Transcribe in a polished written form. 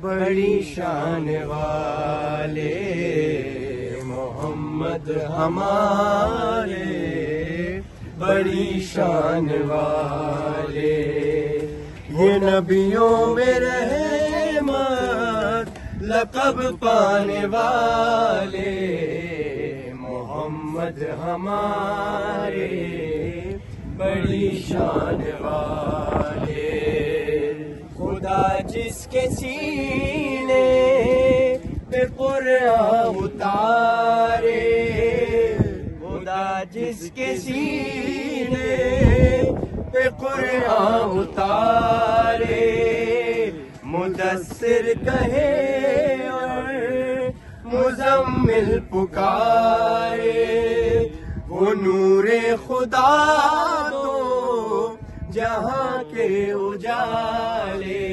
بڑی شان والے محمد ہمارے، بڑی شان والے، یہ نبیوں میں رحمت لقب پانے والے محمد ہمارے، بڑی شان والے۔ خدا جس کے سینے پہ قرآن اتارے، خدا جس کے سینے پہ قرآن اتارے، مدثر کہے اور مزمل پکارے، وہ نور خدا تو جہاں کے اجالے